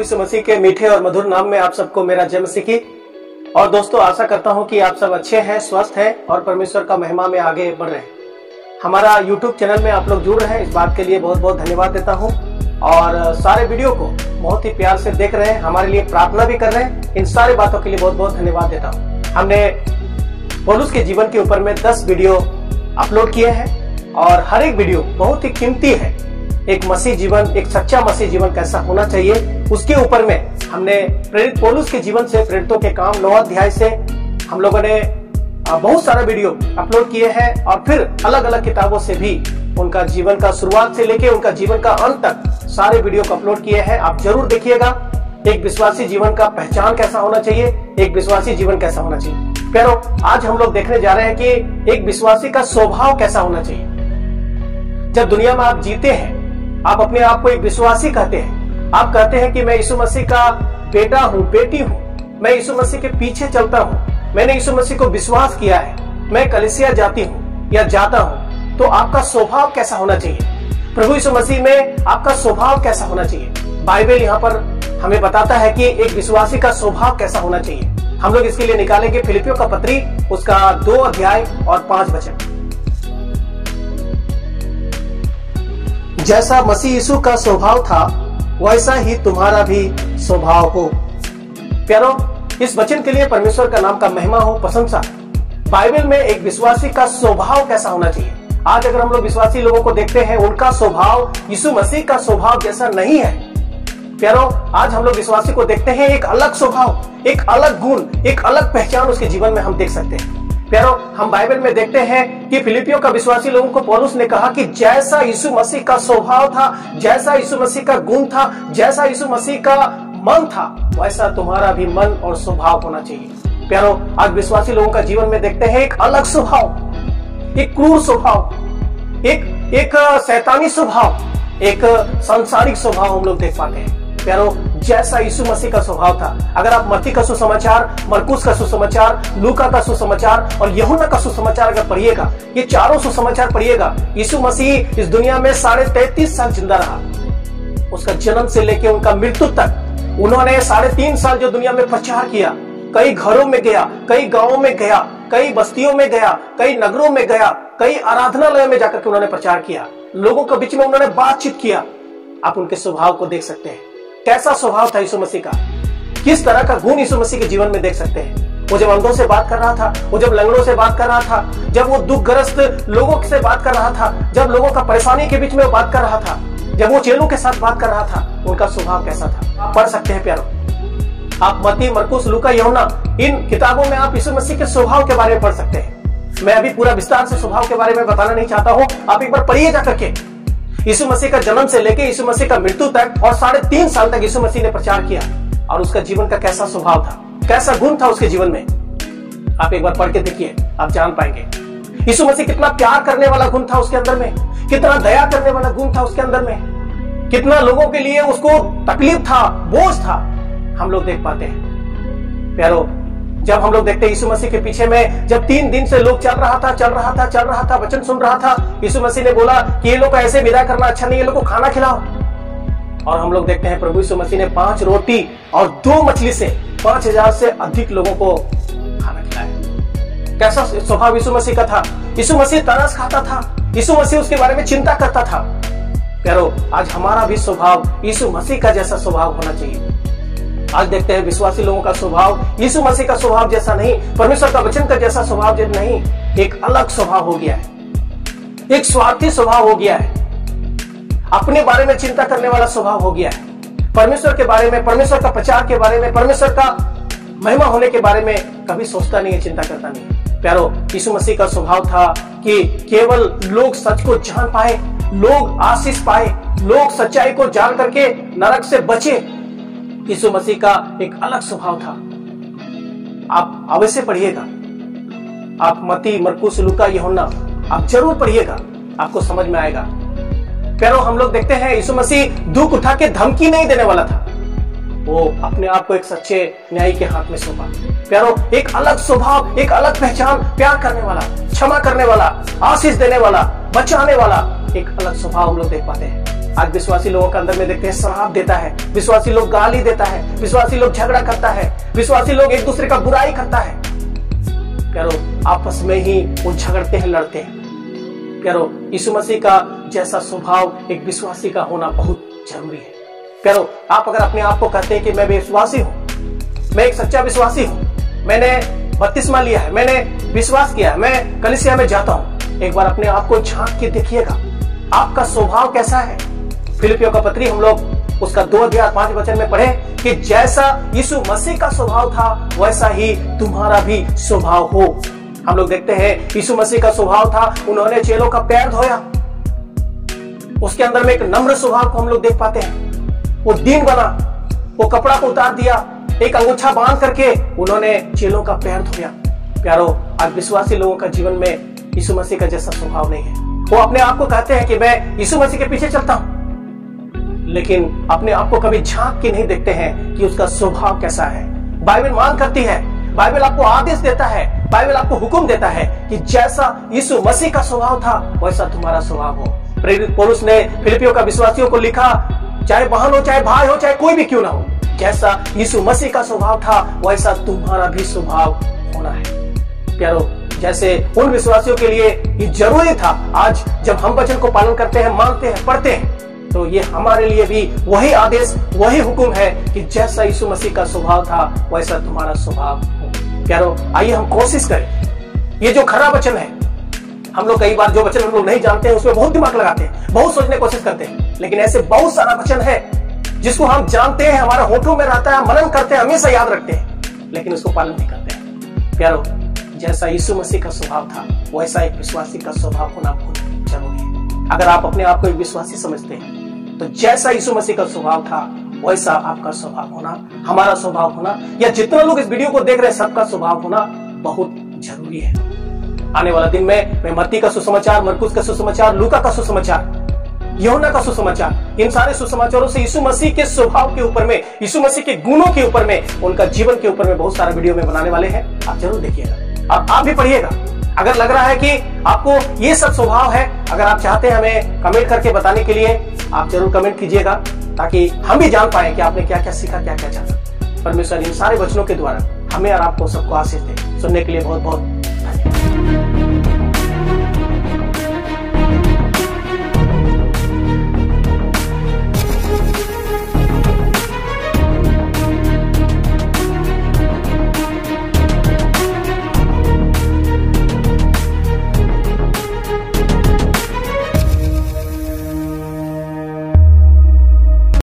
यीशु मसीह के मीठे और मधुर नाम में आप सबको मेरा जय मसीह की। और दोस्तों, आशा करता हूं कि आप सब अच्छे हैं, स्वस्थ हैं और परमेश्वर का महिमा में आगे बढ़ रहे हैं। हमारा YouTube चैनल में आप लोग जुड़ रहे हैं, इस बात के लिए बहुत बहुत धन्यवाद देता हूं। और सारे वीडियो को बहुत ही प्यार से देख रहे हैं, हमारे लिए प्रार्थना भी कर रहे हैं, इन सारी बातों के लिए बहुत बहुत धन्यवाद देता हूँ। हमने पौलुस के जीवन के ऊपर में 10 वीडियो अपलोड किए हैं और हर एक वीडियो बहुत ही कीमती है। एक मसीह जीवन, एक सच्चा मसीह जीवन कैसा होना चाहिए, उसके ऊपर में हमने प्रेरित पौलुस के जीवन से, प्रेरितों के काम 9 अध्याय से हम लोगों ने बहुत सारा वीडियो अपलोड किए हैं और फिर अलग अलग किताबों से भी उनका जीवन का शुरुआत से लेके उनका जीवन का अंत तक सारे वीडियो को अपलोड किए हैं। आप जरूर देखिएगा। एक विश्वासी जीवन का पहचान कैसा होना चाहिए, एक विश्वासी जीवन कैसा होना चाहिए। प्यारो, आज हम लोग देखने जा रहे हैं कि एक विश्वासी का स्वभाव कैसा होना चाहिए। जब दुनिया में आप जीते हैं, आप अपने आप को एक विश्वासी कहते हैं। आप कहते हैं कि मैं यीशु मसीह का बेटा हूँ, बेटी हूँ, मैं यीशु मसीह के पीछे चलता हूँ, मैंने यीशु मसीह को विश्वास किया है, मैं कलीसिया जाती हूँ या जाता हूँ। तो आपका स्वभाव कैसा होना चाहिए, प्रभु यीशु मसीह में आपका स्वभाव कैसा होना चाहिए। बाइबल यहाँ पर हमें बताता है कि एक विश्वासी का स्वभाव कैसा होना चाहिए। हम लोग इसके लिए निकालेंगे फिलिपियों का पत्री, उसका 2 अध्याय और 5 वचन। जैसा मसीह यीशु का स्वभाव था, वैसा ही तुम्हारा भी स्वभाव हो। प्यारो, इस वचन के लिए परमेश्वर का नाम का महिमा हो, प्रशंसा। बाइबल में एक विश्वासी का स्वभाव कैसा होना चाहिए। आज अगर हम लोग विश्वासी लोगों को देखते हैं, उनका स्वभाव यीशु मसीह का स्वभाव जैसा नहीं है। प्यारो, आज हम लोग विश्वासी को देखते हैं, एक अलग स्वभाव, एक अलग गुण, एक अलग पहचान उसके जीवन में हम देख सकते हैं। प्यारो, हम बाइबल में देखते हैं कि फिलिपियों का विश्वासी लोगों को पौलुस ने कहा कि जैसा यीशु मसीह का स्वभाव था, जैसा यीशु मसीह का गुण था, जैसा यीशु मसीह का मन था, वैसा तुम्हारा भी मन और स्वभाव होना चाहिए। प्यारो, आज विश्वासी लोगों का जीवन में देखते हैं एक अलग स्वभाव, एक क्रूर स्वभाव, एक शैतानी स्वभाव, एक सांसारिक स्वभाव हम लोग देख पाते हैं। प्यारो, जैसा यीशु मसीह का स्वभाव था। अगर आप मत्ती का सुसमाचार, मरकुस का सुसमाचार, लूका का सुसमाचार और यूहन्ना का सुसमाचार अगर पढ़िएगा, ये चारों सुसमाचार पढ़िएगा, यीशु मसीह इस दुनिया में 33.5 साल जिंदा रहा। उसका जन्म से लेकर उनका मृत्यु तक उन्होंने 3.5 साल जो दुनिया में प्रचार किया। कई घरों में गया, कई गांवों में गया, कई बस्तियों में गया, कई नगरों में गया, कई आराधनालय में जाकर के उन्होंने प्रचार किया, लोगों के बीच में उन्होंने बातचीत किया। आप उनके स्वभाव को देख सकते हैं, कैसा स्वभाव था यीशु मसीह का, किस तरह का गुण यीशु मसीह के जीवन में देख सकते हैं। वो जब अंधों से बात कर रहा था, वो जब लंगड़ों से बात कर रहा था, जब वो दुखग्रस्त लोगों से बात कर रहा था, जब लोगों का परेशानी के बीच में वो बात कर रहा था, जब वो चेलों के साथ बात कर रहा था, उनका स्वभाव कैसा था। आप पढ़ सकते हैं प्यारो, आप मत्ती, मरकुस, लूका, यूहन्ना, इन किताबों में आप यीशु मसीह के स्वभाव के बारे में पढ़ सकते हैं। मैं अभी पूरा विस्तार से स्वभाव के बारे में बताना नहीं चाहता हूं, आप एक बार पढ़िए जाकर के। यीशु मसीह का जन्म से लेकर यीशु मसीह का मृत्यु तक और 3.5 साल तक यीशु मसीह ने प्रचार किया और उसका जीवन का कैसा स्वभाव था, कैसा गुण था उसके जीवन में। आप एक बार पढ़ के देखिए, आप जान पाएंगे यीशु मसीह कितना प्यार करने वाला गुण था उसके अंदर में, कितना दया करने वाला गुण था उसके अंदर में, कितना लोगों के लिए उसको तकलीफ था, बोझ था, हम लोग देख पाते हैं। प्यारो, जब हम लोग देखते हैं यीशु मसीह के पीछे में, जब 3 दिन से लोग चल रहा था, वचन सुन रहा था, यीशु मसीह ने बोला कि ये लोग ऐसे विदा करना अच्छा नहीं, ये लोग को खाना खिलाओ। और हम लोग देखते हैं प्रभु यीशु मसीह ने 5 रोटी और 2 मछली से 5000 से अधिक लोगों को खाना खिलाया। कैसा स्वभाव यीशु मसीह का था। यीशु मसीह तरस खाता था, यीशु मसीह उसके बारे में चिंता करता था। प्यारो, आज हमारा भी स्वभाव यीशु मसीह का जैसा स्वभाव होना चाहिए। आज देखते हैं विश्वासी लोगों का स्वभाव यीशु मसीह का स्वभाव जैसा नहीं, परमेश्वर का वचन का जैसा स्वभाव नहीं, एक अलग स्वभाव हो गया है, एक स्वार्थी स्वभाव हो गया है, अपने बारे में चिंता करने वाला स्वभाव हो गया है। परमेश्वर के बारे में, परमेश्वर का प्रचार के बारे में, परमेश्वर का महिमा होने के बारे में कभी सोचता नहीं है, चिंता करता नहीं। प्यारो, यीशु मसीह का स्वभाव था कि केवल लोग सच को जान पाए, लोग आशीष पाए, लोग सच्चाई को जान करके नरक से बचे। यीशु मसीह का एक अलग स्वभाव था। आप अवश्य पढ़िएगा, आप मत्ती, मरकुस, लूका, यूहन्ना आप जरूर पढ़िएगा, आपको समझ में आएगा। प्यारो, हम लोग देखते हैं यीशु मसीह दुख उठा के धमकी नहीं देने वाला था, वो अपने आप को एक सच्चे न्यायी के हाथ में सौंपा। प्यारो, एक अलग स्वभाव, एक अलग पहचान, प्यार करने वाला, क्षमा करने वाला, आशीष देने वाला, बचाने वाला, एक अलग स्वभाव हम लोग देख पाते हैं। आज विश्वासी लोगों के अंदर में देखते हैं श्राप देता है, विश्वासी लोग गाली देता है, विश्वासी लोग झगड़ा करता है, विश्वासी लोग एक दूसरे का बुराई करता है। प्यारो, आपस में ही वो झगड़ते हैं, लड़ते हैं। प्यारो, यीशु मसीह का जैसा स्वभाव एक विश्वासी का होना बहुत जरूरी है। प्यारो, आप अगर अपने आप को कहते हैं कि मैं विश्वासी हूं, मैं एक सच्चा विश्वासी हूं, मैंने बपतिस्मा लिया है, मैंने विश्वास किया है, मैं कलीसिया में जाता हूं, एक बार अपने आप को झांक के देखिएगा, आपका स्वभाव कैसा है। फिलिपियों का पत्री हम लोग उसका 2 अध्याय 5 वचन में पढ़े कि जैसा यीशु मसीह का स्वभाव था वैसा ही तुम्हारा भी स्वभाव हो। हम लोग देखते हैं यीशु मसीह का स्वभाव था, उन्होंने चेलों का पैर धोया। उसके अंदर में एक नम्र स्वभाव को हम लोग देख पाते हैं। वो दीन बना, वो कपड़ा को उतार दिया, एक अंगूठा बांध करके उन्होंने चेलों का पैर धोया। प्यारो, आज विश्वासी लोगों का जीवन में यीशु मसीह का जैसा स्वभाव नहीं है। वो अपने आप को कहते हैं कि मैं यीशु मसीह के पीछे चलता हूं, लेकिन अपने आप को कभी झांक के नहीं देखते हैं कि उसका स्वभाव कैसा है। बाइबल मांग करती है, बाइबल आपको आदेश देता है, बाइबल आपको हुक्म देता है कि जैसा यीशु मसीह का स्वभाव था वैसा तुम्हारा स्वभाव हो। प्रेरित पौलुस ने फिलिपियों का विश्वासियों को लिखा, चाहे बहन हो, चाहे भाई हो, चाहे कोई भी क्यों ना हो, जैसा यीशु मसीह का स्वभाव था वैसा तुम्हारा भी स्वभाव होना है। प्यारो, जैसे उन विश्वासियों के लिए ये जरूरी था, आज जब हम वचन को पालन करते हैं, मानते हैं, पढ़ते हैं, तो ये हमारे लिए भी वही आदेश, वही हुक्म है कि जैसा यीशु मसीह का स्वभाव था वैसा तुम्हारा स्वभाव हो। प्यारो, आइए हम कोशिश करें। ये जो खरा वचन है, हम लोग कई बार जो वचन हम लोग नहीं जानते हैं उसमें बहुत दिमाग लगाते हैं, बहुत सोचने की कोशिश करते हैं, लेकिन ऐसे बहुत सारा वचन है जिसको हम जानते हैं, हमारे होठों में रहता है, मनन करते हैं, हमेशा याद रखते हैं, लेकिन उसको पालन नहीं करते हैं। प्यारो, जैसा यीशु मसीह का स्वभाव था वैसा एक विश्वासी का स्वभाव होना बहुत जरूरी है। अगर आप अपने आप को एक विश्वासी समझते हैं तो जैसा यीशु मसीह का स्वभाव था वैसा आपका स्वभाव होना, हमारा स्वभाव होना, या जितना लोग इस वीडियो को देख रहे हैं सबका स्वभाव होना बहुत जरूरी है। आने वाला दिन में मैं मत्ती का सुसमाचार, मरकुस का सुसमाचार, लूका का सुसमाचार, यूहन्ना का सुसमाचार, इन सारे सुसमाचारों से यीशु मसीह के स्वभाव के ऊपर में, यीशु मसीह के गुणों के ऊपर में, उनका जीवन के ऊपर में बहुत सारा वीडियो में बनाने वाले हैं। आप जरूर देखिएगा और आप भी पढ़िएगा। अगर लग रहा है कि आपको ये सब स्वभाव है, अगर आप चाहते हैं हमें कमेंट करके बताने के लिए, आप जरूर कमेंट कीजिएगा ताकि हम भी जान पाए कि आपने क्या क्या सीखा, क्या क्या जाना। परमेश्वर इन सारे वचनों के द्वारा हमें और आपको सबको आशीष दे। सुनने के लिए बहुत बहुत